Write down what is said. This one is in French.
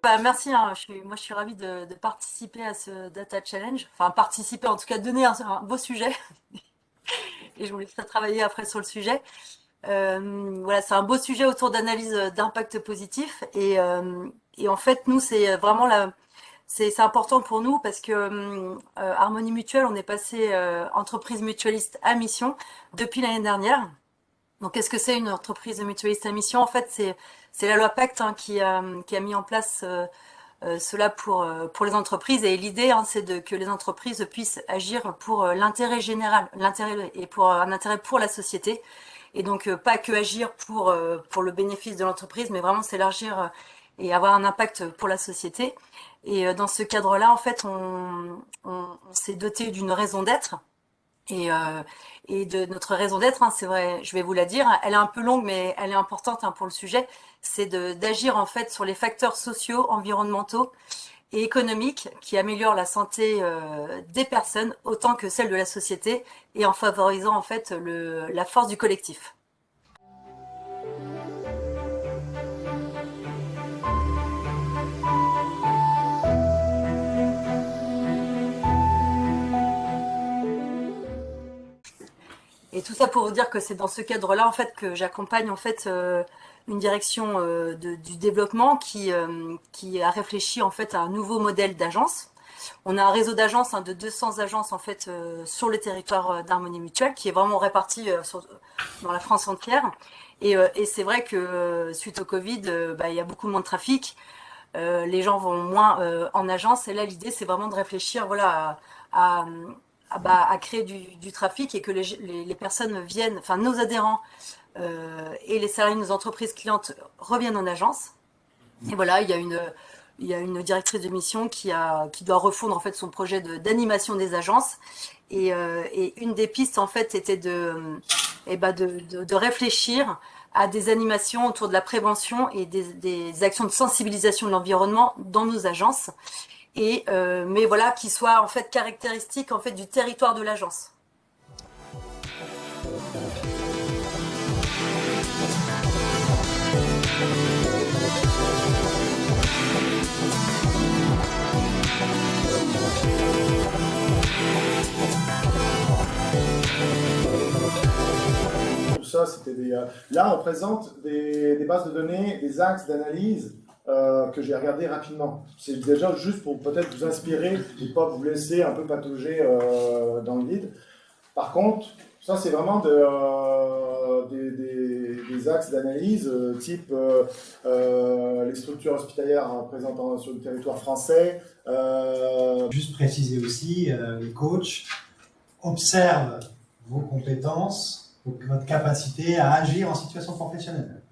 Bah, merci, hein. Moi, je suis ravie de participer à ce Data Challenge. Enfin, participer, en tout cas, donner un beau sujet. Et je voulais faire travailler après sur le sujet. Voilà, c'est un beau sujet autour d'analyse d'impact positif. Et en fait, nous, c'est vraiment c'est important pour nous parce que Harmonie Mutuelle, on est passé entreprise mutualiste à mission depuis l'année dernière. Donc, qu'est-ce que c'est une entreprise mutualiste à mission? En fait, c'est la loi Pacte, hein, qui a mis en place cela pour les entreprises. Et l'idée, hein, c'est que les entreprises puissent agir pour l'intérêt général, l'intérêt et pour un intérêt pour la société. Et donc, pas que agir pour le bénéfice de l'entreprise, mais vraiment s'élargir et avoir un impact pour la société. Et dans ce cadre-là, en fait, on s'est doté d'une raison d'être. Et, euh, et de notre raison d'être, hein, c'est vrai, je vais vous la dire, elle est un peu longue, mais elle est importante, hein, pour le sujet, c'est d'agir en fait sur les facteurs sociaux, environnementaux et économiques qui améliorent la santé des personnes autant que celle de la société et en favorisant en fait la force du collectif. Et tout ça pour vous dire que c'est dans ce cadre-là en fait que j'accompagne en fait une direction du développement qui a réfléchi en fait à un nouveau modèle d'agence. On a un réseau d'agences, hein, de 200 agences en fait sur le territoire d'Harmonie Mutuelle qui est vraiment réparti dans la France entière. Et c'est vrai que suite au Covid, bah, il y a beaucoup moins de trafic, les gens vont moins en agence. Et là, l'idée, c'est vraiment de réfléchir, voilà, à, à créer du trafic et que les personnes viennent, enfin nos adhérents et les salariés de nos entreprises clientes reviennent en agence. Et voilà, il y a une directrice de mission qui doit refondre en fait son projet d'animation des agences. Et une des pistes en fait était de réfléchir à des animations autour de la prévention et des actions de sensibilisation de l'environnement dans nos agences. Mais voilà, qui soient en fait caractéristiques en fait du territoire de l'agence. Tout ça, c'était là, on présente des bases de données, des axes d'analyse que j'ai regardé rapidement. C'est déjà juste pour peut-être vous inspirer et pas vous laisser un peu patauger dans le vide. Par contre, ça, c'est vraiment des axes d'analyse type les structures hospitalières présentes sur le territoire français. Juste préciser aussi, les coachs observent vos compétences, votre capacité à agir en situation professionnelle.